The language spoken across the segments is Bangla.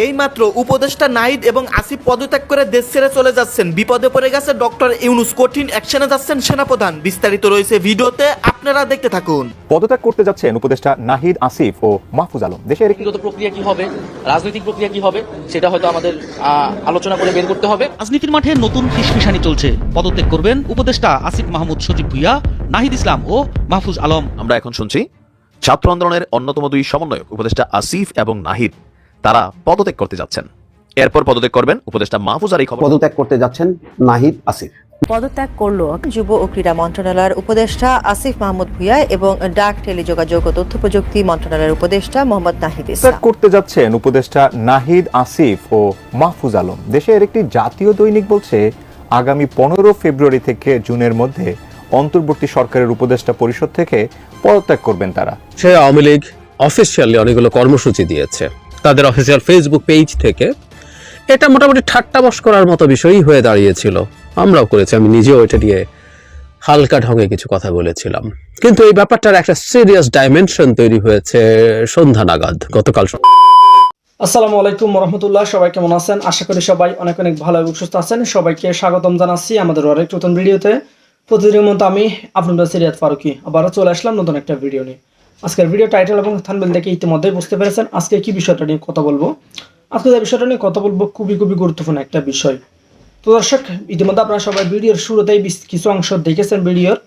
এইমাত্র উপদেষ্টা নাহিদ এবং আসিফ পদত্যাগ করে দেশ ছেড়ে চলে যাচ্ছেন। বিপদে পড়ে গেছে ডক্টর ইউনূস, কঠিন অ্যাকশনে যাচ্ছেন সেনাপ্রধান। বিস্তারিত রয়েছে ভিডিওতে, আপনারা দেখতে থাকুন। পদত্যাগ করতে যাচ্ছেন উপদেষ্টা নাহিদ, আসিফ ও মাহফুজ আলম। দেশের ব্যক্তিগত প্রক্রিয়া কি হবে, রাজনৈতিক প্রক্রিয়া কি হবে, সেটা হয়তো আমাদের আলোচনা করে বের করতে হবে। রাজনীতির মাঠে নতুন ফিসফিসানি চলছে। পদত্যাগ করবেন উপদেষ্টা আসিফ মাহমুদ সজীব ভুইয়া, নাহিদ ইসলাম ও মাহফুজ আলম। আমরা এখন শুনছি ছাত্র আন্দোলনের অন্যতম দুই সমন্বয়ক উপদেষ্টা আসিফ এবং নাহিদ, তারা পদত্যাগ করতে যাচ্ছেন। এরপর পদত্যাগ করবেন উপদেষ্টা মাহফুজ। আর এই খবর পদত্যাগ করতে যাচ্ছেন নাহিদ, আসিফ। পদত্যাগ করল যুব ও ক্রীড়া মন্ত্রণালয়ের উপদেষ্টা আসিফ মাহমুদ ভুইয়া এবং ডাক, টেলিযোগাযোগ ও তথ্য প্রযুক্তি মন্ত্রণালয়ের উপদেষ্টা মোহাম্মদ নাহিদ ইসলাম। করতে যাচ্ছেন উপদেষ্টা নাহিদ, আসিফ ও মাহফুজ আলম। দেশের একটি জাতীয় দৈনিক বলছে, আগামী 15 ফেব্রুয়ারি থেকে জুনের মধ্যে অন্তর্বর্তী সরকারের উপদেষ্টা পরিষদ থেকে পদত্যাগ করবেন তারা। সে আওয়ামী লীগ অফিসিয়ালি অনেকগুলো কর্মসূচি দিয়েছে তাদের অফিসিয়াল ফেসবুক পেজ থেকে। এটা মোটামুটি ঠাট্টা করার মতো বিষয়ই হয়ে দাঁড়িয়েছিল, আমরাও করেছি, আমি নিজেও এটা নিয়ে হালকা ঢঙে কিছু কথা বলেছিলাম। কিন্তু এই ব্যাপারটার একটা সিরিয়াস ডাইমেনশন তৈরি হয়েছে সন্ধ্যা নাগাদ গতকাল। আসসালামু আলাইকুম রহমতুল্লাহ, সবাই কেমন আছেন? আশা করি সবাই অনেক অনেক ভালো এবং সুস্থ আছেন। সবাইকে স্বাগতম জানাচ্ছি আমাদের আরেক নতুন ভিডিওতে। প্রতিদিনের মতো আমি আপনাদের সিরিয়াত ফারুকি আবারও চলে আসলাম নতুন একটা ভিডিও নিয়ে। আজকের ভিডিও টাইটেল এবং থাম্বনেল দেখে ইতিমধ্যেই বুঝতে পেরেছেন আজকে কি বিষয়টা নিয়ে কথা বলবো। আজকে যে বিষয়টা নিয়ে কথা বলবো খুবই গুরুত্বপূর্ণ একটা বিষয়। তো দর্শক, ইতিমধ্যে আপনারা সবাই ভিডিওর শুরুতেই কিছু অংশ দেখেছেন ভিডিওর।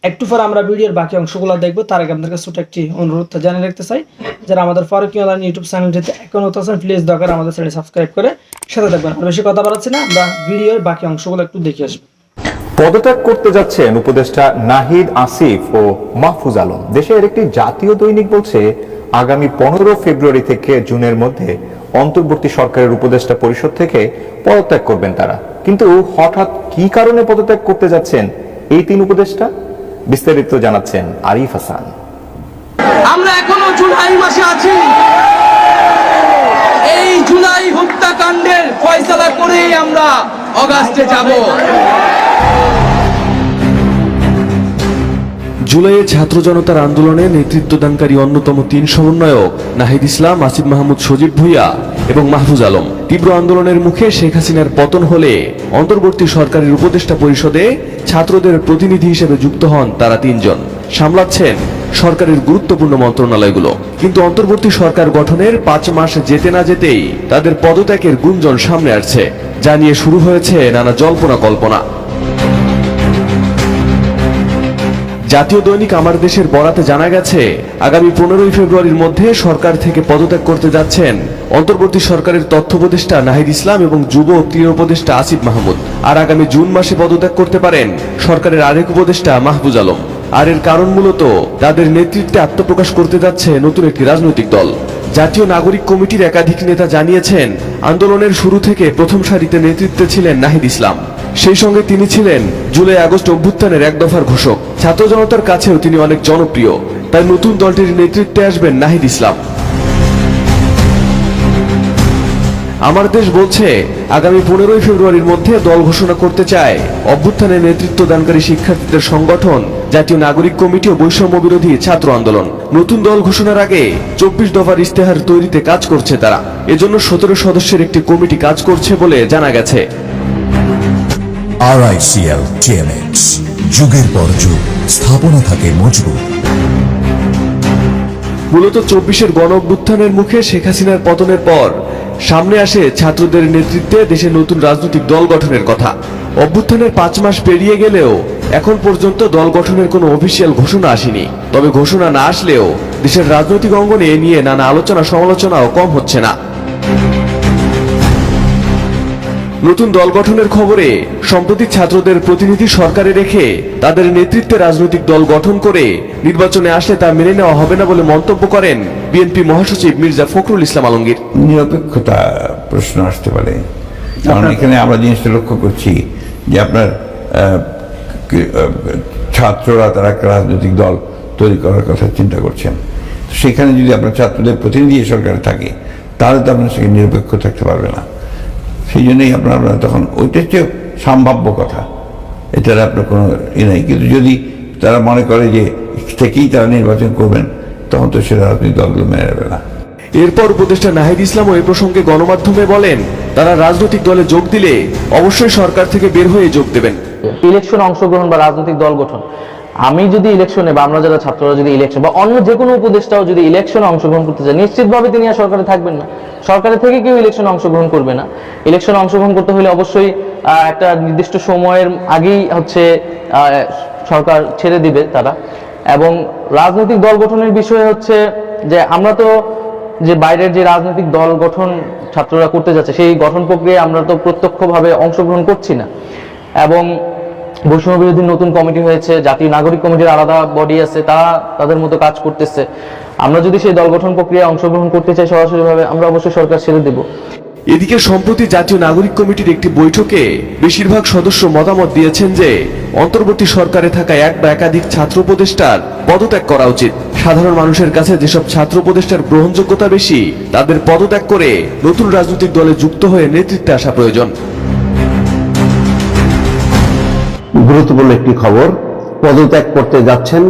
একটু পরে আমরা ভিডিওর বাকি অংশগুলো দেখবো। তার আগে আপনাদের কাছে ছোট একটি অনুরোধ জানিয়ে রাখতে চাই, যারা আমাদের ফারুকি অনলাইন ইউটিউব চ্যানেলটিতে এখন আছেন, প্লিজ দরকার আমাদের চ্যানেল সাবস্ক্রাইব করে সাথে থাকবেন। আর বেশি কথা বাড়াচ্ছি না, আমরা ভিডিওর বাকি অংশগুলো একটু দেখে আসবো। পদত্যাগ করতে যাচ্ছেন উপদেষ্টা নাহিদ, আসিফ ও মাহফুজ আলম। দেশের একটি জাতীয় দৈনিক বলছে, আগামী 15 ফেব্রুয়ারি থেকে জুনের মধ্যে অন্তর্বর্তী সরকারের উপদেষ্টা পরিষদ থেকে পদত্যাগ করবেন তারা। কিন্তু হঠাৎ কি কারণে পদত্যাগ করতে যাচ্ছেন এই তিন উপদেষ্টা, বিস্তারিত জানাচ্ছেন আরিফ হাসান। আমরা এখনো জুলাই মাসে আছি। এই জুলাই হত্যাকাণ্ডের ফয়সালা করেই আমরা অগাস্টে যাব। জুলাইয়ে ছাত্র জনতার আন্দোলনে নেতৃত্বদানকারী অন্যতম তিন সমন্বয়ক নাহিদ ইসলাম, আসিফ মাহমুদ সজীব ভুইয়া এবং মাহফুজ আলম। তীব্র আন্দোলনের মুখে শেখ হাসিনার পতন হলে অন্তর্বর্তী সরকারের উপদেষ্টা পরিষদে ছাত্রদের প্রতিনিধি হিসেবে যুক্ত হন তারা তিনজন। সামলাচ্ছেন সরকারের গুরুত্বপূর্ণ মন্ত্রণালয়গুলো। কিন্তু অন্তর্বর্তী সরকার গঠনের 5 মাস যেতে না যেতেই তাদের পদত্যাগের গুঞ্জন সামনে আসছে, যা নিয়ে শুরু হয়েছে নানা জল্পনা কল্পনা। জাতীয় দৈনিক আমার দেশের বরাতে জানা গেছে, আগামী 15 ফেব্রুয়ারির মধ্যে সরকার থেকে পদত্যাগ করতে যাচ্ছেন অন্তর্বর্তী সরকারের তথ্য উপদেষ্টা নাহিদ ইসলাম এবং যুব ও ক্রীড়া উপদেষ্টা আসিফ মাহমুদ। আর আগামী জুন মাসে পদত্যাগ করতে পারেন সরকারের আরেক উপদেষ্টা মাহফুজ আলম। আর এর কারণ মূলত তাদের নেতৃত্বে আত্মপ্রকাশ করতে যাচ্ছে নতুন একটি রাজনৈতিক দল। জাতীয় নাগরিক কমিটির একাধিক নেতা জানিয়েছেন, আন্দোলনের শুরু থেকে প্রথম সারিতে নেতৃত্বে ছিলেন নাহিদ ইসলাম। সেই সঙ্গে তিনি ছিলেন জুলাই আগস্ট অভ্যুত্থানের এক দফার ঘোষক। ছাত্র জনতার কাছেও তিনি অনেক জনপ্রিয়। তাই নতুন দলটির নেতৃত্বে আসবেন নাহিদ ইসলাম। আমার দেশ বলছে, আগামী 15 ফেব্রুয়ারির মধ্যে দল ঘোষণা করতে চায় অভ্যুত্থানের নেতৃত্ব দানকারী শিক্ষার্থীদের সংগঠন জাতীয় নাগরিক কমিটি ও বৈষম্য বিরোধী ছাত্র আন্দোলন। নতুন দল ঘোষণার আগে 24 দফার ইস্তেহার তৈরিতে কাজ করছে তারা। এজন্য 17 সদস্যের একটি কমিটি কাজ করছে বলে জানা গেছে। RICL TMX, যুগের পর যুগ স্থাপনা থাকে মজবুত। মূলত 24-এর গণ অভ্যুত্থানের মুখে শেখ হাসিনার পতনের পর সামনে আসে ছাত্রদের নেতৃত্বে দেশে নতুন রাজনৈতিক দল গঠনের কথা। অভ্যুত্থানের 5 মাস পেরিয়ে গেলেও এখন পর্যন্ত দল গঠনের কোনো অফিসিয়াল ঘোষণা আসেনি। তবে ঘোষণা না আসলেও দেশের রাজনৈতিক অঙ্গনে এ নিয়ে নানা আলোচনা সমালোচনাও কম হচ্ছে না। নতুন দল গঠনের খবরে সম্প্রতি ছাত্রদের প্রতিনিধি সরকারে রেখে তাদের নেতৃত্বে রাজনৈতিক দল গঠন করে নির্বাচনে আসলে তা মেনে নেওয়া হবে না বলে মন্তব্য করেন বিএনপি মহাসচিব মির্জা ফখরুল ইসলাম আলমগীর। নিরপেক্ষতা প্রশ্ন আসতে পারে, কারণ এখানে আমরা জিনিসটা লক্ষ্য করছি যে আপনার ছাত্ররা তারা একটা রাজনৈতিক দল তৈরি করার কথা চিন্তা করছেন। সেখানে যদি আপনার ছাত্রদের প্রতিনিধি সরকারে থাকে তাহলে তো আপনার সেখানে নিরপেক্ষ থাকতে পারবে না। সেই জন্যই আপনার তখন ওইটা হচ্ছে সম্ভাব্য কথা, এটার আপনার কোনো নেই। কিন্তু যদি তারা মনে করে যে থেকেই তারা নির্বাচন করবেন, তখন তো সে রাজনৈতিক দলগুলো মেনে নেবে না। এরপর উপদেষ্টা নাহিদ ইসলাম এই প্রসঙ্গে গণমাধ্যমে বলেন, তারা রাজনৈতিক দলে যোগ দিলে অবশ্যই সরকার থেকে বের হয়ে যোগ দেবেন। ইলেকশনে অংশগ্রহণ বা রাজনৈতিক দল গঠন, আমি যদি ইলেকশনে বা আমরা যারা ছাত্ররা যদি ইলেকশন বা অন্য যে কোনো উপদেষ্টাও যদি ইলেকশনে অংশগ্রহণ করতে চায়, নিশ্চিতভাবে তিনি আর সরকারে থাকবেন না। সরকারের থেকে কেউ ইলেকশনে অংশগ্রহণ করবে না। ইলেকশনে অংশগ্রহণ করতে হলে অবশ্যই একটা নির্দিষ্ট সময়ের আগেই সরকার ছেড়ে দিবে তারা। এবং রাজনৈতিক দল গঠনের বিষয় হচ্ছে যে আমরা তো যে বাইরের যে রাজনৈতিক দল গঠন ছাত্ররা করতে যাচ্ছে, সেই গঠন প্রক্রিয়ায় আমরা তো প্রত্যক্ষভাবে অংশগ্রহণ করছি না। এবং বৈষম্য বিরোধী নতুন কমিটি হয়েছে, জাতীয় নাগরিক কমিটির আলাদা বডি আছে, তারা তাদের মতো কাজ করতেছে। আমরা যদি সেই দল গঠন প্রক্রিয়ায় অংশগ্রহণ করতে চাই সরাসরিভাবে, আমরা অবশ্যই সরকার ছেড়ে দেব। এদিকে সম্প্রতি জাতীয় নাগরিক কমিটির একটি বৈঠকে বেশিরভাগ সদস্য মতামত দিয়েছেন যে অন্তর্বর্তী সরকারে থাকা এক বা একাধিক ছাত্র উপদেষ্টার পদত্যাগ করা উচিত। সাধারণ মানুষের কাছে যেসব ছাত্র উপদেষ্টার গ্রহণযোগ্যতা বেশি, তাদের পদত্যাগ করে নতুন রাজনৈতিক দলে যুক্ত হয়ে নেতৃত্বে আসা প্রয়োজন। গুরুত্বপূর্ণ একটি খবর, পদত্যাগ করতে যাচ্ছেন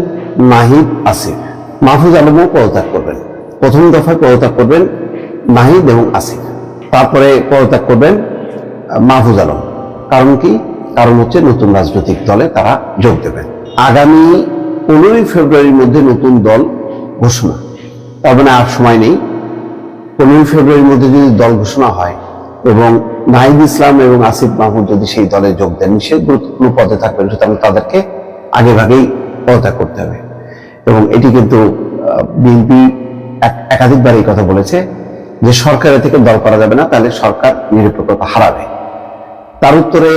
নাহিদ আসিফ। মাহফুজ আলমও পদত্যাগ করবেন। প্রথম দফায় পদত্যাগ করবেন নাহিদ এবং আসিফ, তারপরে পদত্যাগ করবেন মাহফুজ আলম। কারণ কি? কারণ হচ্ছে নতুন রাজনৈতিক দলে তারা যোগ দেবেন। আগামী 15 ফেব্রুয়ারির মধ্যে নতুন দল ঘোষণা, তবে না আর সময় নেই। 15 ফেব্রুয়ারির মধ্যে যদি দল ঘোষণা হয় এবং নাহিদ ইসলাম এবং আসিফ মাহমুদ যদি সেই দলে যোগ দেন, সে গুরুত্বপূর্ণ পদে থাকবেন, সুতরাং তাদেরকে আগে ভাগেই পদত্যাগ করতে হবে। এবং এটি কিন্তু বিএনপি একাধিকবার এই কথা বলেছে যে সরকারের থেকে দল করা যাবে না, তাহলে সরকার নিরপেক্ষতা হারাবে। তার উত্তরে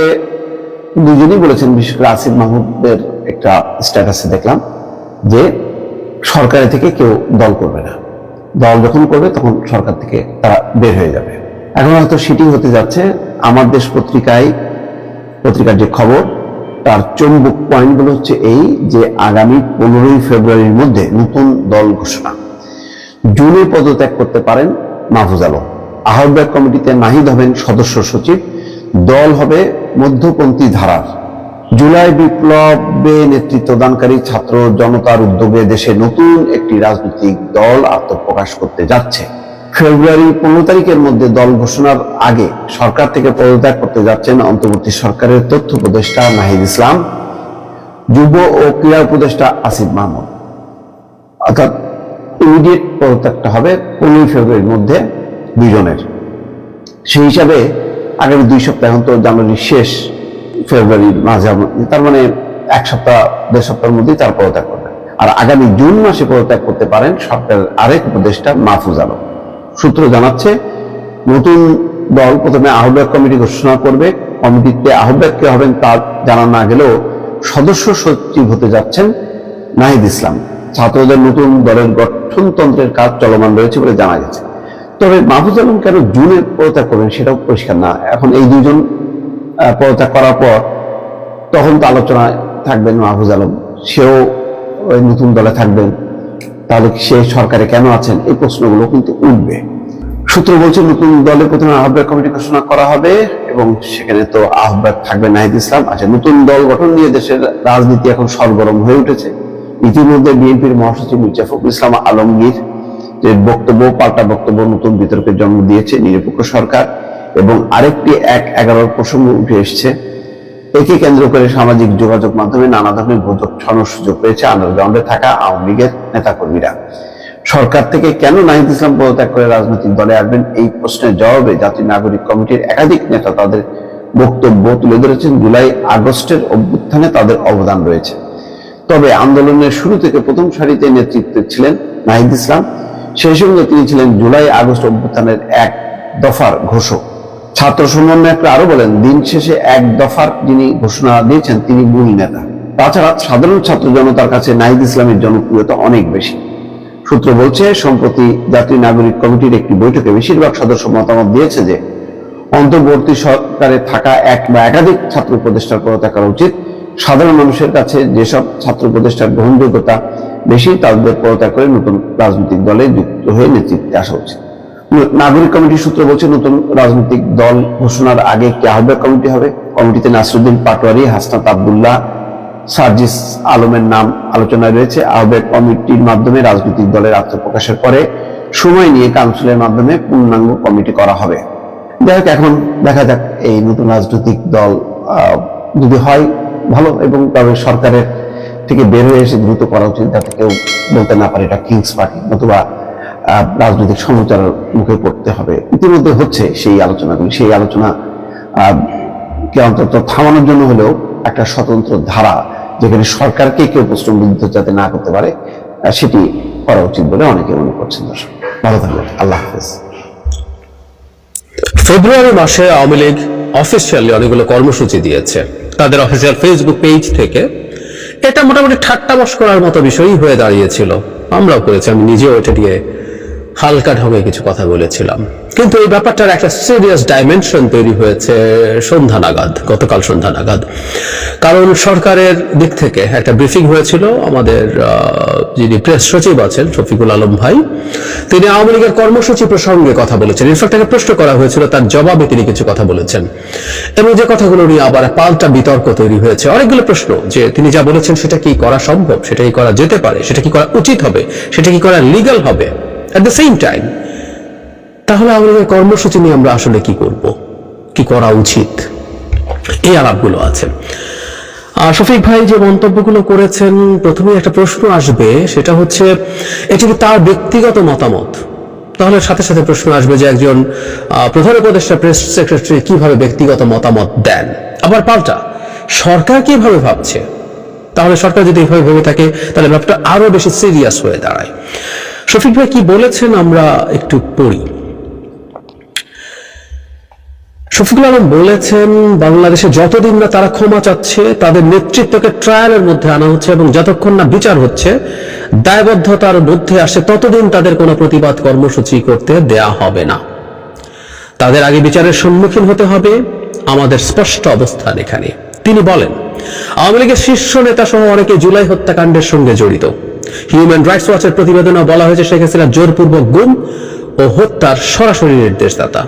দুজনই বলেছেন, বিশেষ করে আসিফ মাহমুদের একটা স্ট্যাটাসে দেখলাম যে সরকারের থেকে কেউ দল করবে না, দল যখন করবে তখন সরকার থেকে তারা বের হয়ে যাবে। এখন হয়তো সেটি হতে যাচ্ছে। আমার দেশ পত্রিকার যে খবর, তার চৌম্বক পয়েন্টগুলো হচ্ছে এই যে আগামী 15 ফেব্রুয়ারির মধ্যে নতুন দল ঘোষণা। জুনে পদত্যাগ করতে পারেন মাহফুজ আলম। আহ্বায়ক কমিটিতে নাহিদ হবেন সদস্য সচিব, দল হবে মধ্যপন্থী ধারার। জুলাই বিপ্লবে নেতৃত্বদানকারী ছাত্র জনতার উদ্যোগে দেশে নতুন একটি রাজনৈতিক দল আত্মপ্রকাশ করতে যাচ্ছে। ফেব্রুয়ারি 15 তারিখের মধ্যে দল ঘোষণার আগে সরকার থেকে পদত্যাগ করতে যাচ্ছেন অন্তর্বর্তী সরকারের তথ্য উপদেষ্টা নাহিদ ইসলাম, যুব ও ক্রীড়া উপদেষ্টা আসিফ মাহমুদ। অর্থাৎ ইমিডিয়েট পদত্যাগটা হবে 15 ফেব্রুয়ারির মধ্যে দুজনের। সেই হিসাবে আগামী 2 সপ্তাহ, এখন তো জানুয়ারির শেষ, ফেব্রুয়ারির মাঝামাঝি, তার মানে 1 সপ্তাহ 1.5 সপ্তাহের মধ্যেই তার পদত্যাগ করবেন। আর আগামী জুন মাসে পদত্যাগ করতে পারেন সরকারের আরেক উপদেষ্টা মাহফুজ আলম। সূত্র জানাচ্ছে নতুন দল প্রথমে আহ্বায়ক কমিটি ঘোষণা করবে। কমিটিতে আহ্বায়ক কে হবেন তা জানা না গেলেও সদস্য সচিব হতে যাচ্ছেন নাহিদ ইসলাম। ছাত্রদের নতুন দলের গঠনতন্ত্রের কাজ চলমান রয়েছে বলে জানা গেছে। তবে মাহফুজ আলম কেন জুনে পদত্যাগ করবেন সেটাও পরিষ্কার না। এখন এই দুজন পদত্যাগ করার পর তখন তো আলোচনায় থাকবেন মাহফুজ আলম, সেও নতুন দলে থাকবেন, তাহলে সে সরকারে কেন আছেন, এই প্রশ্নগুলো কিন্তু উঠবে। সূত্র বলছে নতুন দলে প্রথমে আহ্বায়ক কমিটি ঘোষণা করা হবে এবং সেখানে তো আহ্বায়ক থাকবে নাহিদ ইসলাম। আচ্ছা, নতুন দল গঠন নিয়ে দেশের রাজনীতি এখন সরগরম হয়ে উঠেছে। ইতিমধ্যে বিএনপির মহাসচিব মির্জা ফখরুল ইসলাম আলমগীর যে বক্তব্য, পাল্টা বক্তব্য নতুন বিতর্কের জন্ম দিয়েছে। নিরপেক্ষ সরকার এবং আরেকটি 1/11 প্রসঙ্গ উঠে এসছে। একে কেন্দ্র করে সামাজিক যোগাযোগ মাধ্যমে নানা ধরনের গুজব ছড়ানোর সুযোগ পেয়েছে আন্ডারগ্রাউন্ডে থাকা আওয়ামী লীগের নেতাকর্মীরা। সরকার থেকে কেন নাহিদ ইসলাম পদত্যাগ করে রাজনৈতিক দলে আসবেন, এই প্রশ্নের জবাবে জাতীয় নাগরিক কমিটির একাধিক নেতা তাদের বক্তব্য তুলে ধরেছেন। জুলাই আগস্টের অভ্যুত্থানে তাদের অবদান রয়েছে। তবে আন্দোলনের শুরু থেকে প্রথম সারিতে নেতৃত্বে ছিলেন নাহিদ ইসলাম। সেই সঙ্গে তিনি ছিলেন জুলাই আগস্ট অভ্যুত্থানের 1 দফার ঘোষক। ছাত্র সমন্বয়করা আরো বলেন, দিন শেষে 1 দফার যিনি ঘোষণা দিয়েছেন তিনি মূল নেতা। তাছাড়া সাধারণ ছাত্র জনতার কাছে নাহিদ ইসলামের জনপ্রিয়তা অনেক বেশি। সূত্র বলছে, সম্প্রতি জাতীয় নাগরিক কমিটির একটি বৈঠকে বেশিরভাগ সদস্য মতামত দিয়েছে যে অন্তর্বর্তী সরকারে থাকা 1 বা একাধিক ছাত্র উপদেষ্টার পদত্যাগ করা উচিত। সাধারণ মানুষের কাছে যেসব ছাত্র উপদেষ্টার গ্রহণযোগ্যতা বেশি, তাদের পদত্যাগ করে নতুন রাজনৈতিক দলে যুক্ত হয়ে নেতৃত্বে আসা উচিত। নাগরিক কমিটির সূত্র বলছে, নতুন রাজনৈতিক দল ঘোষণার আগে একটি আহ্বায়ক কমিটি হবে। কমিটিতে নাসিরুদ্দিন পাটোয়ারি, হাসনাত আব্দুল্লাহ, সার্জিস আলমের নাম আলোচনায় রয়েছে। আহ্বায়ক কমিটির মাধ্যমে রাজনৈতিক দলের আত্মপ্রকাশের পরে সময় নিয়ে কাউন্সিলের মাধ্যমে পূর্ণাঙ্গ কমিটি করা হবে। যাই হোক, এখন দেখা যাক এই নতুন রাজনৈতিক দল যদি হয় ভালো, এবং তবে সরকারের থেকে বের হয়ে এসে দ্রুত করা উচিত, যাতে কেউ বলতে না পারে এটা কিংস পার্টি, নতুবা রাজনৈতিক সমালোচনার মুখে পড়তে হবে। ইতিমধ্যে হচ্ছে সেই আলোচনাগুলি, সেই আলোচনা কে অন্তত থামানোর জন্য হলেও একটা স্বতন্ত্র ধারা, যেখানে সরকারকে কেউ প্রশ্নবিদ্ধ যাতে না করতে পারে, সেটি করা উচিত বলে অনেকে মনে করছেন। দর্শক ভালো থাকবেন, আল্লাহ হাফেজ। ফেব্রুয়ারি মাসে আওয়ামী লীগ অফিসিয়ালি অনেকগুলো কর্মসূচি দিয়েছে তাদের অফিসিয়াল ফেসবুক পেজ থেকে। এটা মোটামুটি ঠাট্টা করার মতো বিষয়ই হয়ে দাঁড়িয়েছিল, আমরাও করেছি, আমি নিজেও এটা নিয়ে হালকা ঢঙে কিছু কথা বলেছিলাম। কিন্তু এই ব্যাপারটার একটা সিরিয়াস ডাইমেনশন তৈরি হয়েছে সন্ধ্যা নাগাদ, গতকাল সন্ধ্যা নাগাদ। কারণ সরকারের দিক থেকে একটা ব্রিফিং হয়েছিল, আমাদের যিনি প্রেস সচিব আছেন শফিকুল আলম ভাই, তিনি আওয়ামী লীগের কর্মসূচি প্রসঙ্গে কথা বলেছেন। ইনফ্যাক্ট তাকে প্রশ্ন করা হয়েছিল, তার জবাবে তিনি কিছু কথা বলেছেন, এবং যে কথাগুলো নিয়ে আবার পাল্টা বিতর্ক তৈরি হয়েছে। অনেকগুলো প্রশ্ন, যে তিনি যা বলেছেন সেটা কি করা সম্ভব, সেটা কি করা যেতে পারে, সেটা কি করা উচিত হবে, সেটা কি করা লিগ্যাল হবে এট দ্য সেম টাইম। তাহলে আওয়ামী লীগের কর্মসূচি নিয়ে আমরা আসলে কি করব, কি করা উচিত, এই আলাপগুলো আছে। শফিক ভাই যে মন্তব্যগুলো করেছেন, প্রথমে একটা প্রশ্ন আসবে, সেটা হচ্ছে এটি কি তার ব্যক্তিগত মতামত? তাহলে সাথে সাথে প্রশ্ন আসবে যে একজন প্রধান উপদেষ্টা প্রেস সেক্রেটারি কিভাবে ব্যক্তিগত মতামত দেন। আবার পাল্টা, সরকার কিভাবে ভাবছে? তাহলে সরকার যদি এভাবে ভেবে থাকে, তাহলে ব্যাপারটা আরো বেশি সিরিয়াস হয়ে দাঁড়ায়। শফিক ভাই কি বলেছেন আমরা একটু পড়ি। শফিকুল আলম বলেছেন, বাংলাদেশে যতদিন না তারা ক্ষমা চাচ্ছে, তাদের নেতৃত্বকে ট্রায়ালের মধ্যে আনা হচ্ছে, এবং যতক্ষণ না বিচার হচ্ছে, দায়বদ্ধতার মধ্যে আসে, ততদিন তাদের কোনো প্রতিবাদ কর্মসূচি করতে দেয়া হবে না। তাদের আগে বিচারের সম্মুখীন হতে হবে, আমাদের স্পষ্ট অবস্থান এখানে। তিনি বলেন, আওয়ামী লীগের শীর্ষ নেতা সহ অনেকে জুলাই হত্যাকাণ্ডের সঙ্গে জড়িত। হিউম্যান রাইটস ওয়াচের প্রতিবেদনে বলা হয়েছে শেখ হাসিনা জোরপূর্বক গুম ও হত্যার সরাসরি নির্দেশদাতা।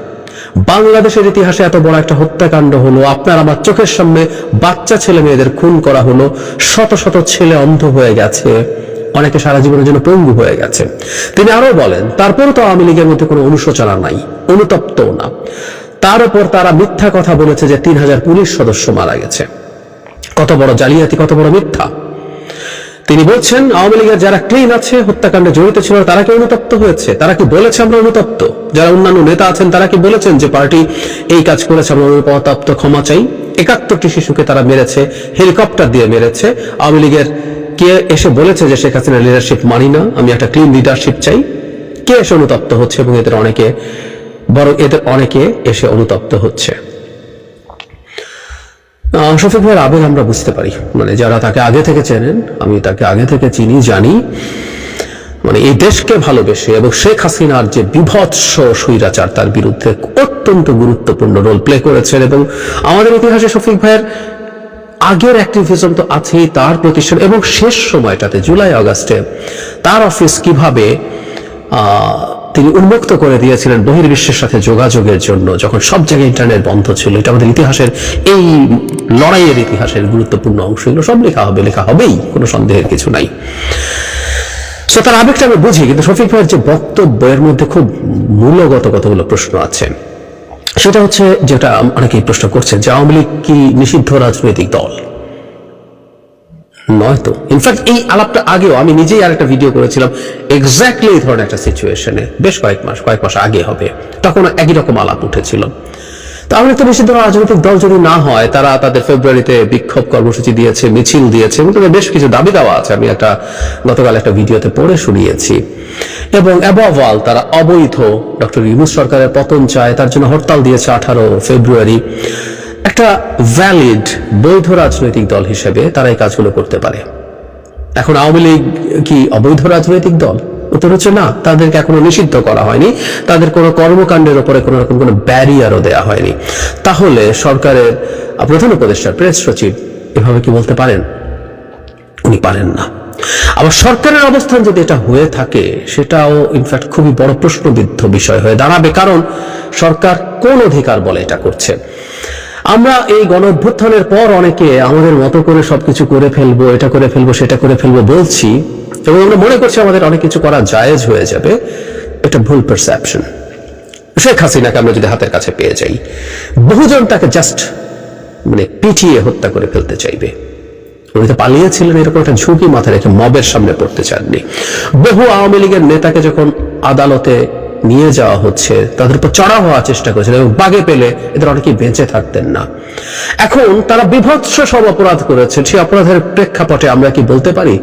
বাংলাদেশের ইতিহাসে এত বড় একটা হত্যাকাণ্ড হলো, আপনার আমার চোখের সামনে বাচ্চা ছেলে মেয়েদের খুন করা হলো, শত শত ছেলে অন্ধ হয়ে গেছে, অনেকে সারা জীবনের জন্য পঙ্গু হয়ে গেছে। তিনি আরো বলেন, তারপরও তো আওয়ামী লীগের মধ্যে কোনো অনুশোচনা নাই, অনুতপ্তও না। তার উপর তারা মিথ্যা কথা বলেছে যে 3000 পুলিশ সদস্য মারা গেছে। কত বড় জালিয়াতি, কত বড় মিথ্যা। তিনি বলছেন, আওয়ামী লীগের যারা ক্লিন আছে, হত্যাকাণ্ডে জড়িত ছিল, তারা কি অনুতপ্ত হয়েছে? তারা কি বলেছে আমরা অনুতপ্ত? যারা অন্যান্য নেতা আছেন তারা কি বলেছেন যে পার্টি এই কাজ করেছে, আমরা অনুতপ্ত, ক্ষমা চাই? 71টি শিশুকে তারা মেরেছে, হেলিকপ্টার দিয়ে মেরেছে। আওয়ামী লীগের কে এসে বলেছে যে শেখ হাসিনার লিডারশিপ মানি না, আমি একটা ক্লিন লিডারশিপ চাই? কে এসে অনুতপ্ত হচ্ছে? এবং এদের অনেকে এসে অনুতপ্ত হচ্ছে। শফিক ভাইয়ের আবেগ আমরা বুঝতে পারি, মানে যারা তাকে আগে থেকে চেনেন, আমি তাকে আগে থেকে চিনি, জানি, মানে এই দেশকে ভালোবেসে এবং শেখ হাসিনার যে বিভৎস স্বৈরাচার তার বিরুদ্ধে অত্যন্ত গুরুত্বপূর্ণ রোল প্লে করেছেন। এবং আমাদের ইতিহাসে শফিক ভাইয়ের আগের অ্যাক্টিভিজম তো আছেই, তার প্রতিষ্ঠান এবং শেষ সময়টাতে জুলাই আগস্টে তার অফিস কিভাবে তিনি উন্মুক্ত করে দিয়েছিলেন বহির্বিশ্বের সাথে যোগাযোগের জন্য, যখন সব জায়গায় ইন্টারনেট বন্ধ ছিল। এটা আমাদের ইতিহাসের, এই লড়াইয়ের ইতিহাসের গুরুত্বপূর্ণ অংশ। এগুলো সব লেখা হবে, লেখা হবেই, কোনো সন্দেহের কিছু নাই। সো তার আবেগটা আমি বুঝি, কিন্তু শফিক ভাইয়ের যে বক্তব্যের মধ্যে খুব মূলগত কতগুলো প্রশ্ন আছে। সেটা হচ্ছে, যেটা অনেকেই প্রশ্ন করছে, যে আওয়ামী লীগ কি নিষিদ্ধ রাজনৈতিক দল? নয়তো। ইনফ্যাক্ট এই আলাপটা আগেও আমি নিজেই আর একটা ভিডিও করেছিলাম এক্স্যাক্টলি এই ধরনের একটা সিচুয়েশনে, বেশ কয়েক মাস আগে হবে, তখন একই রকম আলাপ উঠেছিল। তাহলে তো নিষিদ্ধ রাজনৈতিক দল যদি না হয়, তারা তাদের ফেব্রুয়ারিতে বিক্ষোভ কর্মসূচি দিয়েছে, মিছিল দিয়েছে, এবং তাদের বেশ কিছু দাবি দেওয়া আছে, আমি গতকাল একটা ভিডিওতে পড়ে শুনিয়েছি। এবং অ্যাবভ অল তারা অবৈধ ডক্টর ইউনূস সরকারের পতন চায়, তার জন্য হরতাল দিয়েছে 18 ফেব্রুয়ারি। একটা ভ্যালিড বৈধ রাজনৈতিক দল হিসেবে তারা এই কাজগুলো করতে পারে। এখন আওয়ামী লীগ কি অবৈধ রাজনৈতিক দল? উত্তর হচ্ছে না, তাদেরকে এখনো নিষিদ্ধ করা হয়নি, তাদের কোনো কর্মকাণ্ডের উপরে কোনো রকম কোনো ব্যারিয়ারও দেওয়া হয়নি। তাহলে সরকারের প্রধান উপদেষ্টা প্রেস সচিব এভাবে কি বলতে পারেন? উনি পারেন না। আবার সরকারের অবস্থান যদি এটা হয়ে থাকে, সেটাও ইনফ্যাক্ট খুবই বড় প্রশ্নবিদ্ধ বিষয় হয়ে দাঁড়াবে। কারণ সরকার কোন অধিকার বলে এটা করছে? আমরা এই গণ অভ্যুত্থানের পর অনেকে আমাদের মতো করে সবকিছু করে ফেলবো, এটা করে ফেলবো, সেটা করে ফেলবো বলছি, এবং আমরা মনে করছি আমাদের অনেক কিছু করা জায়েজ হয়ে যাবে। এটা ভুল পারসেপশন। শেখ হাসিনাকে আমরা যদি হাতের কাছে পেয়ে যাই, বহুজন তাকে জাস্ট পিটিয়ে হত্যা করে ফেলতে চাইবে। উনি তো পালিয়েছিলেন, এরকম একটা ঝুঁকি মাথায় রেখে মবের সামনে পড়তে চাননি। বহু আওয়ামী লীগের নেতাকে যখন আদালতে নিয়ে যাওয়া হচ্ছে, তাদের উপর চড়া হওয়ার চেষ্টা করেছিল এবং বাগে পেলে এদের অনেকেই বেঁচে থাকতেন না। এখন তারা বিভৎস সব অপরাধ করেছে, সেই অপরাধের প্রেক্ষাপটে আমরা কি বলতে পারি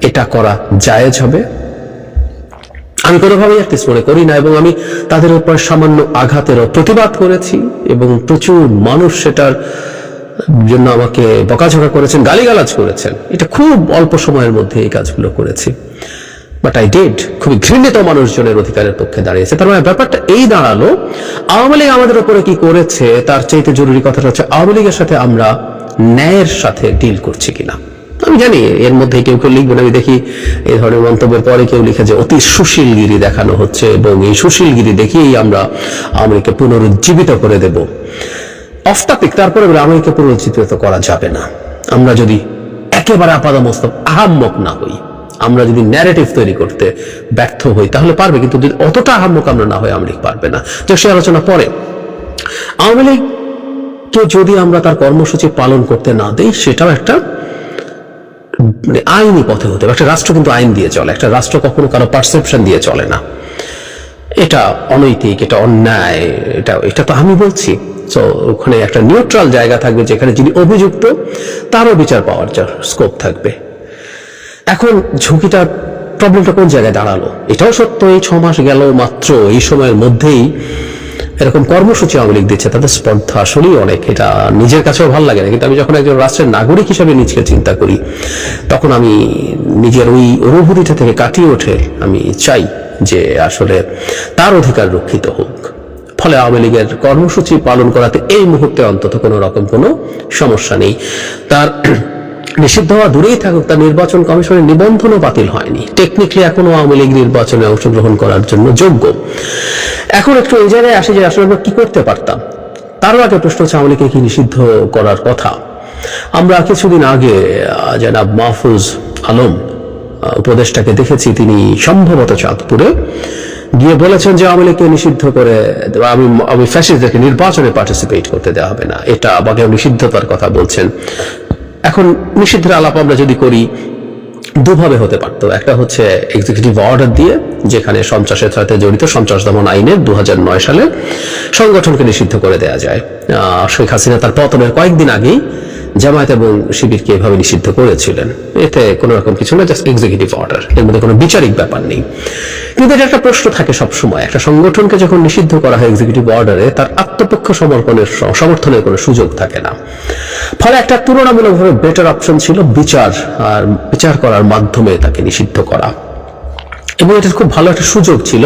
এটা করা জায়েজ হবে? আমি কোনোভাবেই অ্যাটলিস্ট মনে করি না, এবং আমি তাদের উপর সামান্য আঘাতেরও প্রতিবাদ করেছি এবং প্রচুর মানুষ সেটার জন্য আমাকে বকাঝকা করেছেন, গালিগালাজ করেছেন। এটা খুব অল্প সময়ের মধ্যে এই কাজগুলো করেছি, বাট আই ডিড। খুবই ঘৃণিত মানুষজনের অধিকারের পক্ষে দাঁড়িয়েছে। তার মানে ব্যাপারটা এই দাঁড়ালো, আওয়ামী লীগ আমাদের উপরে কি করেছে তার চাইতে জরুরি কথাটা হচ্ছে আওয়ামী লীগের সাথে আমরা ন্যায়ের সাথে ডিল করছি কিনা। আমি জানি এর মধ্যে কেউ কেউ লিখবেন, আমি দেখি এই ধরনের মন্তব্যের পরে কেউ লিখে যে অতি সুশীলগিরি দেখানো হচ্ছে এবং এই সুশীলগিরি দেখিয়েই আমরা আওয়ামী লীগকে পুনরুজ্জীবিত করে দেব। অফ টপিক, তারপরে আওয়ামী লীগকে পুনরুজ্জীবিত করা যাবে না। আমরা যদি একেবারে আপাদমস্তক আহাম্মক না হই, আমরা যদি ন্যারেটিভ তৈরি করতে ব্যর্থ হই তাহলে পারবে, কিন্তু যদি অতটা আহাম্মক আমরা না হই আওয়ামী লীগ পারবে না। তো সে আলোচনা পরে। আওয়ামী লীগকে যদি আমরা তার কর্মসূচি পালন করতে না দেই, সেটাও একটা আইনি পথে হতে হবে। একটা রাষ্ট্র কিন্তু আইন দিয়ে চলে, একটা রাষ্ট্র কখনো কারো পারসেপশন দিয়ে চলে না। এটা অনৈতিক, এটা অন্যায়, এটা তো আমি বলছি। তো ওখানে একটা নিউট্রাল জায়গা থাকবে যেখানে যিনি অভিযুক্ত তারও বিচার পাওয়ার স্কোপ থাকবে। এখন ঝুঁকিটার প্রবলেমটা কোন জায়গায় দাঁড়ালো? এটাও সত্য, এই 6 মাস গেল মাত্র, এই সময়ের মধ্যেই এরকম কর্মসূচি আওয়ামী লীগ দিচ্ছে, তাদের স্পর্ধা আসলেই অনেক। এটা নিজের কাছেও ভালো লাগে না, কিন্তু আমি যখন একজন রাষ্ট্রের নাগরিক হিসাবে নিজেকে চিন্তা করি, তখন আমি নিজের ওই অনুভূতিটা থেকে কাটিয়ে ওঠে আমি চাই যে আসলে তার অধিকার রক্ষিত হোক। ফলে আওয়ামী লীগের কর্মসূচি পালন করাতে এই মুহূর্তে অন্তত কোনো রকম কোনো সমস্যা নেই। তার নিষিদ্ধ হওয়া দূরেই থাকুক, তার নির্বাচন কমিশনের নিবন্ধনও বাতিল হয়নি। টেকনিক্যালি এখনো আওয়ামী লীগ নির্বাচনে অংশগ্রহণ করার জন্য যোগ্য। এখন একটু এই জায়গায় আসি যে আসলে আমরা কি করতে পারতাম। তারও আগে প্রশ্ন হচ্ছে আওয়ামী লীগকে কি নিষিদ্ধ করার কথা। আমরা কিছুদিন আগে জনাব মাহফুজ আলম উপদেষ্টাকে দেখেছি, তিনি সম্ভবত চাঁদপুরে গিয়ে বলেছেন যে আওয়ামী লীগকে নিষিদ্ধ করে আমি ফ্যাসিস্টদেরকে নির্বাচনে পার্টিসিপেট করতে দেওয়া হবে না, এটা আমাকে নিষিদ্ধতার কথা বলছেন। এখন নিষিদ্ধের আলাপ আমরা যদি করি, দুভাবে হতে পারতো। একটা হচ্ছে এক্সিকিউটিভ অর্ডার দিয়ে, যেখানে সন্ত্রাসের সাথে জড়িত সন্ত্রাস দমন আইনের 2009 সালে সংগঠনকে নিষিদ্ধ করে দেওয়া যায়। শেখ হাসিনা তার পতনের কয়েকদিন আগেই জামায়াত এবং শিবিরকে এভাবে নিষিদ্ধ করেছিলেন। এতে কোনো রকম কিছু না, জাস্ট এক্সিকিউটিভ অর্ডার, এর মধ্যে কোনো বিচারিক ব্যাপার নেই। কিন্তু এটা একটা প্রশ্ন থাকে সবসময়, একটা সংগঠনকে যখন নিষিদ্ধ করা হয় এক্সিকিউটিভ অর্ডারে, তার আত্মপক্ষ সমর্থনের কোনো সুযোগ থাকে না। ফলে একটা তুলনামূলকভাবে বেটার অপশন ছিল বিচার করার মাধ্যমে তাকে নিষিদ্ধ করা, এবং এটা খুব ভালো একটা সুযোগ ছিল।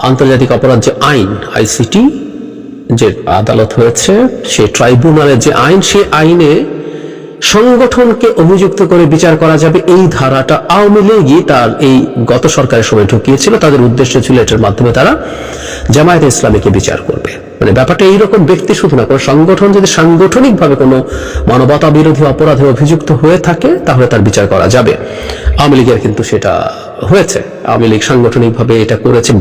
আন্তর্জাতিক অপরাধ যে আইন, আইসিটি যে আদালত হয়েছে, সে ট্রাইব্যুনালের যে আইন, সেই আইনে সংগঠনকে অভিযুক্ত করে বিচার করা যাবে, এই ধারাটা আওয়ামী লীগই তার এই গত সরকারের সময় ঢুকিয়েছিল। তাদের উদ্দেশ্য ছিল এটার মাধ্যমে তারা জামায়াতে ইসলামীকে বিচার করবে। মানে ব্যাপারটা এইরকম, ব্যক্তি শুধু না, কোনো সংগঠন যদি সাংগঠনিকভাবে কোনো মানবতা বিরোধী অপরাধে অভিযুক্ত হয়ে থাকে তাহলে তার বিচার করা যাবে। আওয়ামী লীগের কিন্তু সেটা হয়েছে। আওয়ামী লীগ সাংগঠনিকভাবে এটা করেছে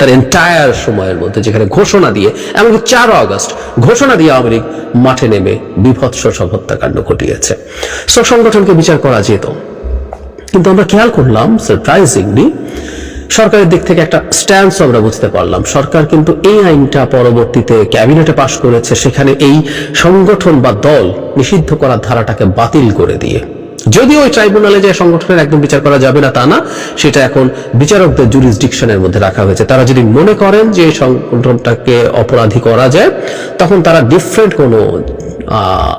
তার এন্টায়ার সময়ের মধ্যে, যেখানে ঘোষণা দিয়ে, এমনকি 4 আগস্ট ঘোষণা দিয়ে আওয়ামী লীগ মাঠে নেমে বিভৎস সব হত্যাকাণ্ড ঘটিয়েছে। সব সংগঠনকে বিচার করা যেত। কিন্তু আমরা খেয়াল করলাম সারপ্রাইজিংলি সরকারের দিক থেকে একটা স্ট্যান্স আমরা বুঝতে পারলাম। সরকার কিন্তু এই আইনটা পরবর্তীতে ক্যাবিনেটে পাশ করেছে, সেখানে এই সংগঠন বা দল নিষিদ্ধ করার ধারাটাকে বাতিল করে দিয়ে, যদিও ওই ট্রাইব্যুনালে যে সংগঠনের একদম বিচার করা যাবে না তা না, সেটা এখন বিচারকদের জুরিসডিকশনের মধ্যে রাখা হয়েছে। তারা যদি মনে করেন যে এই সংগঠনটাকে অপরাধী করা যায়, তখন তারা ডিফারেন্ট কোনো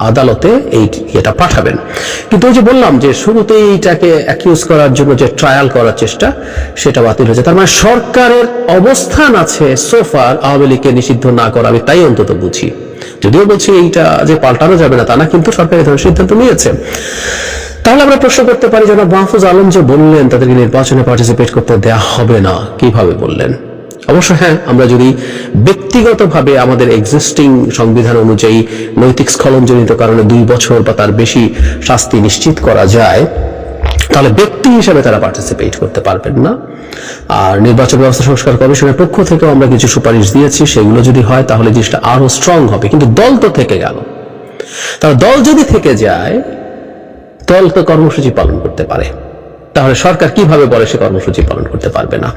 আদালতে এটা পাঠাবেন। কিন্তু ওই যে বললাম যে শুরুতেই এইটাকে অ্যাকিউজ করার জন্য যে ট্রায়াল করার চেষ্টা, সেটা বাতিল হয়েছে। তার মানে সরকারের অবস্থান আছে সোফার আওয়ামী লীগকে নিষিদ্ধ না করা, আমি তাই অন্তত বুঝি। যদিও বলছি এইটা যে পাল্টানো যাবে না তা না, কিন্তু সরকার এই ধরনের সিদ্ধান্ত নিয়েছে। তাহলে আমরা প্রশ্ন করতে পারি, জনাব মাহফুজ আলম যে বললেন তাদেরকে নির্বাচনে পার্টিসিপেট করতে দেওয়া হবে না, কিভাবে বললেন? অবশ্য হ্যাঁ, আমরা যদি ব্যক্তিগতভাবে আমাদের এক্সিস্টিং সংবিধান অনুযায়ী নৈতিক স্খলনজনিত কারণে 2 বছর বা তার বেশি শাস্তি নিশ্চিত করা যায়, তাহলে ব্যক্তি হিসেবে তারা পার্টিসিপেট করতে পারবেন না। আর নির্বাচন ব্যবস্থা সংস্কার কমিশনের পক্ষ থেকেও আমরা কিছু সুপারিশ দিয়েছি, সেগুলো যদি হয় তাহলে জিনিসটা আরো স্ট্রং হবে। কিন্তু দল তো থেকে গেল, তাহলে দল যদি থেকে যায়, দল তো কর্মসূচি পালন করতে পারে, তাহলে সরকার কিভাবে বলে সে কর্মসূচি পালন করতে পারবে না?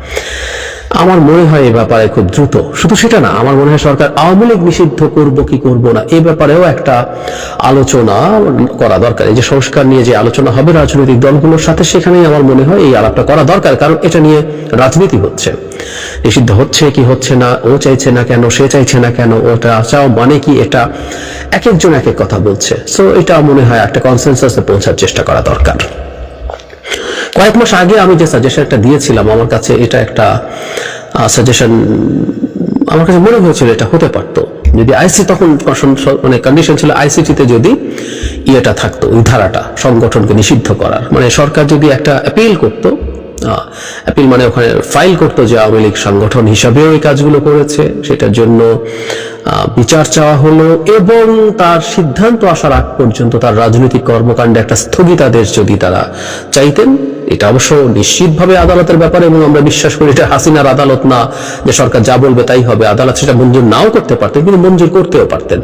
আমার মনে হয় এই ব্যাপারে খুব দ্রুত, শুধু সেটা না, আমার মনে হয় সরকার আওয়ামী লীগ নিষিদ্ধ করবো কি করবো না এই ব্যাপারেও একটা আলোচনা করা দরকার। এই যে সংস্কার নিয়ে যে আলোচনা হবে রাজনৈতিক দলগুলোর সাথে, সেখানেই আমার মনে হয় এই আলাপটা করা দরকার, কারণ এটা নিয়ে রাজনীতি হচ্ছে। নিষিদ্ধ হচ্ছে কি হচ্ছে না, ও চাইছে না কেন, সে চাইছে না কেন, ওটা চাও মানে কি, এটা এক একজন এক এক কথা বলছে। সো এটা মনে হয় একটা কনসেনসাসে পৌঁছার চেষ্টা করা দরকার। কয়েক মাস আগে আমি যে সাজেশনটা দিয়েছিলাম, আমার কাছে এটা একটা সাজেশন আমার কাছে মনে হয়েছিল এটা হতে পারতো যদি আইসি, তখন মানে কন্ডিশন ছিল আইসিটিতে যদি ইয়েটা থাকতো, ওই ধারাটা সংগঠনকে নিষিদ্ধ করার, মানে সরকার যদি একটা অ্যাপিল করতো, অ্যাপিল মানে ওখানে ফাইল করতো যে আওয়ামী লীগ সংগঠন হিসাবেও এই কাজগুলো করেছে, সেটার জন্য বিচার চাওয়া হলো, এবং তার সিদ্ধান্ত আসার আগ পর্যন্ত তার রাজনৈতিক কর্মকাণ্ডে একটা স্থগিতাদেশ যদি তারা চাইতেন। এটা অবশ্য নিশ্চিতভাবে আদালতের ব্যাপার, এবং আমরা বিশ্বাস করি এটা হাসিনার আদালত না যে সরকার যা বলবে তাই হবে। আদালত সেটা মঞ্জুর নাও করতে পারতেন, কিন্তু মঞ্জুর করতেও পারতেন।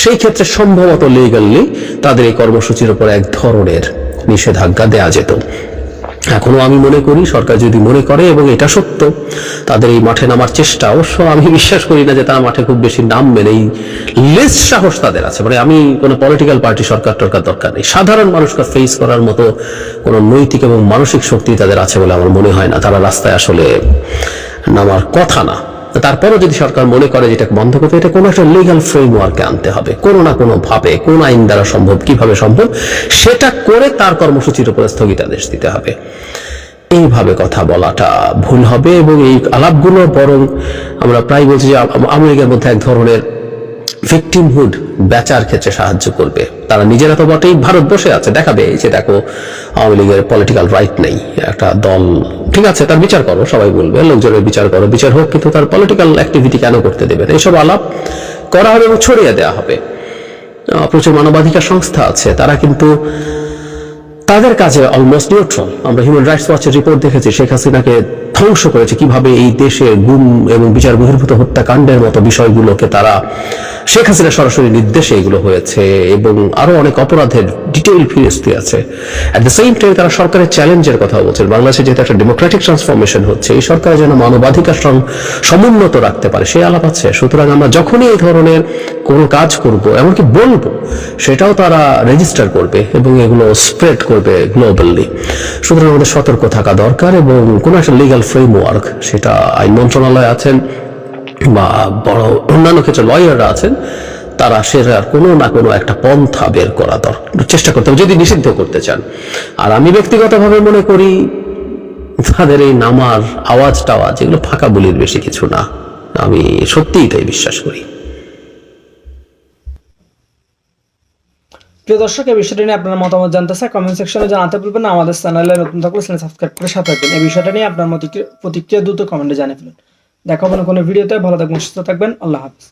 সেই ক্ষেত্রে সম্ভবত লিগালি তাদের এই কর্মসূচির উপর এক ধরনের নিষেধাজ্ঞা দেয়া যেত। এখনো আমি মনে করি সরকার যদি মনে করে, এবং এটা সত্য, তাদের এই মাঠে নামার চেষ্টা, অবশ্য আমি বিশ্বাস করি না যে তারা মাঠে খুব বেশি নামবেন, এই লেস সাহস তাদের আছে। মানে আমি কোনো পলিটিক্যাল পার্টি সরকার দরকার নেই, সাধারণ মানুষকে ফেস করার মতো কোনো নৈতিক এবং মানসিক শক্তি তাদের আছে বলে আমার মনে হয় না। তারা রাস্তায় আসলে নামার কথা না। তারপরও যদি সরকার মনে করে যে এটা বন্ধ করতে, এটা কোনো একটা লিগাল ফ্রেমওয়ার্কে আনতে হবে, কোনো না কোনো ভাবে, কোন আইন দ্বারা সম্ভব, কিভাবে সম্ভব, সেটা করে তার কর্মসূচির উপরে স্থগিতাদেশ দিতে হবে। এইভাবে কথা বলাটা ভুল হবে, এবং এই আলাপগুলো বরং আমরা প্রায় বলছি যে আওয়ামী লীগের মধ্যে এক ধরনের ভিকটিমহুড বেচার ক্ষেত্রে সাহায্য করবে। তারা নিজেরা তো বটেই, ভারত বসে আছে দেখাবে যে দেখো আওয়ামী লীগের পলিটিক্যাল রাইট নেই, একটা দল ঠিক আছে তার বিচার করো, সবাই বলবে লোকজনের বিচার করো, বিচার হোক, কিন্তু তার পলিটিক্যাল অ্যাক্টিভিটি কেন করতে দেবে? এইসব আলাপ করা হবে এবং ছড়িয়ে দেওয়া হবে। প্রচুর মানবাধিকার সংস্থা আছে, তারা কিন্তু তাদের কাজে অলমোস্ট নিউট্রাল। আমরা হিউম্যান রাইটস ওয়াচের রিপোর্ট দেখেছি, শেখ হাসিনাকে ধ্বংস করেছে কিভাবে এই দেশে গুম এবং বিচার বহির্ভূত হত্যাকাণ্ডের মতো বিষয়গুলোকে তারা, শেখ হাসিনা সরাসরি নির্দেশে এগুলো হয়েছে, এবং আরো অনেক অপরাধের ডিটেইল ফিরিস্তি আছে। অ্যাট দ্য সেম টাইম তারা সরকারের চ্যালেঞ্জের কথা বলছেন। বাংলাদেশে যেহেতু একটা ডেমোক্রেটিক ট্রান্সফরমেশন হচ্ছে, এই সরকার যেন মানবাধিকার সমুন্নত রাখতে পারে সেই আলাপ আছে। সুতরাং আমরা যখনই এই ধরনের কোনো কাজ করব, এমনকি বলবো, সেটাও তারা রেজিস্টার করবে এবং এগুলো স্প্রেড করবে গ্লোবালি। সুতরাং আমাদের সতর্ক থাকা দরকার, এবং কোনো একটা লিগাল ফ্রেমওয়ার্ক, সেটা আইন মন্ত্রণালয় আছেন বা বড় অন্যান্য ক্ষেত্রে লয়াররা আছেন, তারা সেটার কোনো না কোনো একটা পন্থা বের করা চেষ্টা করতে হবে যদি নিষিদ্ধ করতে চান। আর আমি ব্যক্তিগতভাবে মনে করি তাদের এই নামার আওয়াজ টাওয়াজ এগুলো ফাঁকা বলির বেশি কিছু না, আমি সত্যিই তাই বিশ্বাস করি। প্রিয় দর্শক, এই বিষয়টা নিয়ে আপনার মতামত জানতে চাই, কমেন্ট সেকশনে জানাতে ভুলবেন না। আমাদের চ্যানেলে নতুন থাকলে চ্যানেল সাবস্ক্রাইব করে সাথে থাকবেন। এই বিষয়টা নিয়ে আপনার প্রতিক্রিয়া দ্রুত কমেন্টে জানিয়ে ফেলুন। দেখা হবে না কোনো ভিডিওতে। ভালো থাকবেন, সুস্থ থাকবেন। আল্লাহ হাফেজ।